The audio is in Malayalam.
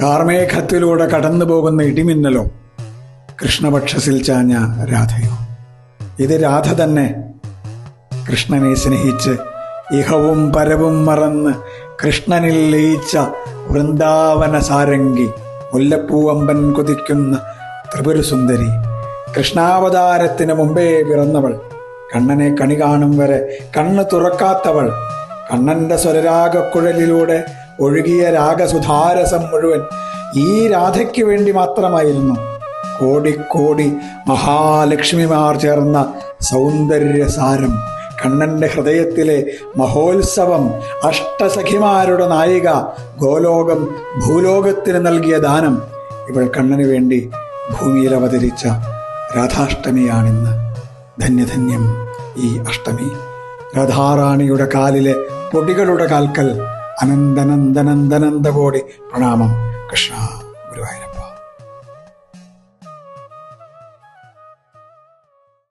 കാർമേഘത്തിലൂടെ കടന്നു പോകുന്ന ഇടിമിന്നലോ കൃഷ്ണപക്ഷസിൽ ചാഞ്ഞ രാധയോ. ഇത് രാധ തന്നെ കൃഷ്ണനെ സ്നേഹിച്ച് ഇഹവും പരവും മറന്ന് കൃഷ്ണനിൽ ലയിച്ച വൃന്ദാവന സാരംഗി, മുല്ലപ്പൂവമ്പൻ കൊതിക്കുന്ന ത്രിപുരസുന്ദരി, കൃഷ്ണാവതാരത്തിന് മുമ്പേ പിറന്നവൾ, കണ്ണനെ കണി കാണും വരെ കണ്ണ് തുറക്കാത്തവൾ, കണ്ണന്റെ സ്വരരാഗക്കുഴലിലൂടെ ഒഴുകിയ രാഗസുധാരസം മുഴുവൻ ഈ രാധയ്ക്ക് വേണ്ടി മാത്രമായിരുന്നു. കോടിക്കോടി മഹാലക്ഷ്മിമാർ ചേർന്ന സൗന്ദര്യസാരം, കണ്ണന്റെ ഹൃദയത്തിലെ മഹോത്സവം, അഷ്ടസഖിമാരുടെ നായിക, ഗോലോകം ഭൂലോകത്തിന് നൽകിയ ദാനം. ഇവൾ കണ്ണന് വേണ്ടി ഭൂമിയിൽ അവതരിച്ച രാധാഷ്ടമിയാണിന്ന്. ധന്യധന്യം ഈ അഷ്ടമി. രാധാറാണിയുടെ കാലിലെ പൊടികളുടെ കാൽക്കൽ അനന്തനന്ദനന്ദനന്ദ കോടി പ്രണാമം. കൃഷ്ണ ഗുരുവായൂരപ്പ.